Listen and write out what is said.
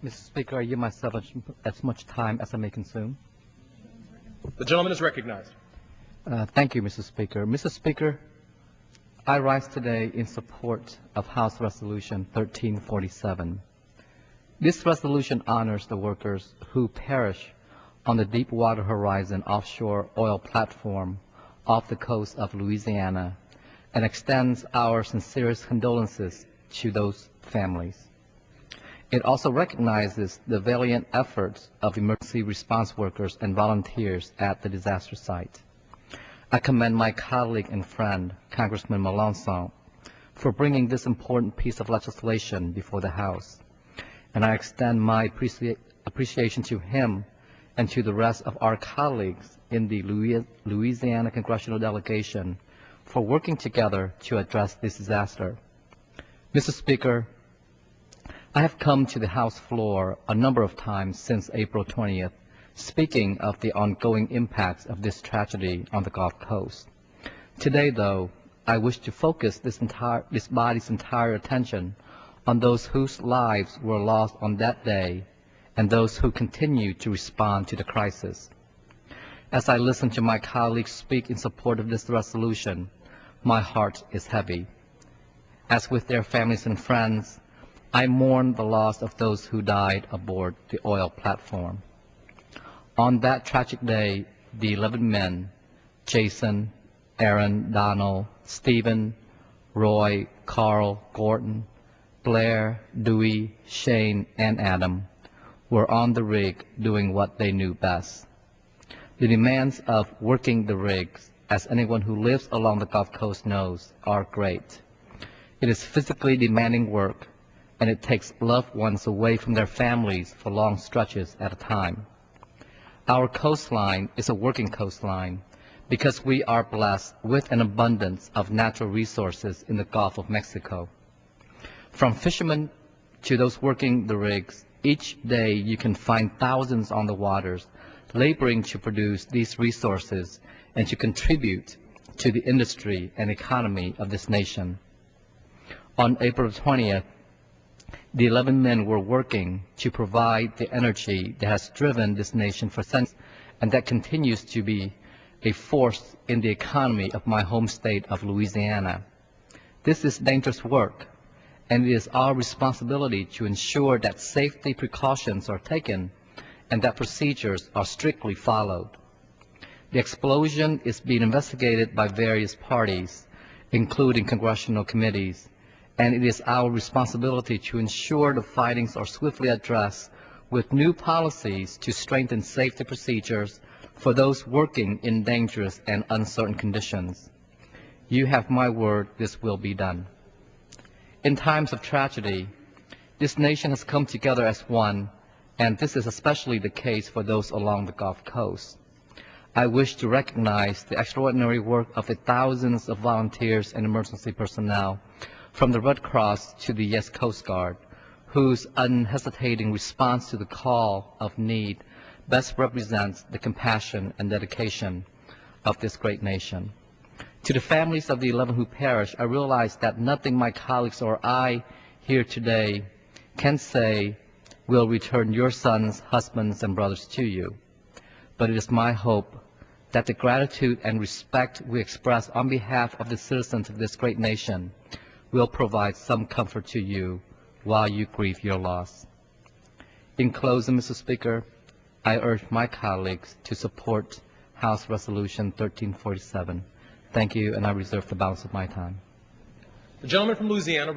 Mr. Speaker, I give myself as much time as I may consume. The gentleman is recognized. Thank you, Mr. Speaker. Mr. Speaker, I rise today in support of House Resolution 1347. This resolution honors the workers who perish on the Deepwater Horizon offshore oil platform off the coast of Louisiana and extends our sincerest condolences to those families. It also recognizes the valiant efforts of emergency response workers and volunteers at the disaster site. I commend my colleague and friend, Congressman Anh, for bringing this important piece of legislation before the House, and I extend my appreciation to him and to the rest of our colleagues in the Louisiana Congressional Delegation for working together to address this disaster. Mr. Speaker, I have come to the House floor a number of times since April 20th, speaking of the ongoing impacts of this tragedy on the Gulf Coast. Today, though, I wish to focus this body's entire attention on those whose lives were lost on that day and those who continue to respond to the crisis. As I listen to my colleagues speak in support of this resolution, my heart is heavy. As with their families and friends, I mourn the loss of those who died aboard the oil platform. On that tragic day, the 11 men, Jason, Aaron, Donald, Stephen, Roy, Carl, Gordon, Blair, Dewey, Shane, and Adam, were on the rig doing what they knew best. The demands of working the rigs, as anyone who lives along the Gulf Coast knows, are great. It is physically demanding work, and it takes loved ones away from their families for long stretches at a time. Our coastline is a working coastline because we are blessed with an abundance of natural resources in the Gulf of Mexico. From fishermen to those working the rigs, each day you can find thousands on the waters laboring to produce these resources and to contribute to the industry and economy of this nation. On April 20th, the 11 men were working to provide the energy that has driven this nation for centuries and that continues to be a force in the economy of my home state of Louisiana. This is dangerous work, and it is our responsibility to ensure that safety precautions are taken and that procedures are strictly followed. The explosion is being investigated by various parties, including congressional committees, and it is our responsibility to ensure the findings are swiftly addressed with new policies to strengthen safety procedures for those working in dangerous and uncertain conditions. You have my word this will be done. In times of tragedy, this nation has come together as one, and this is especially the case for those along the Gulf Coast. I wish to recognize the extraordinary work of the thousands of volunteers and emergency personnel from the Red Cross to the U.S. Coast Guard, whose unhesitating response to the call of need best represents the compassion and dedication of this great nation. To the families of the 11 who perished, I realize that nothing my colleagues or I here today can say will return your sons, husbands, and brothers to you. But it is my hope that the gratitude and respect we express on behalf of the citizens of this great nation will provide some comfort to you while you grieve your loss. In closing, Mr. Speaker, I urge my colleagues to support House Resolution 1347. Thank you, and I reserve the balance of my time. The gentleman from Louisiana.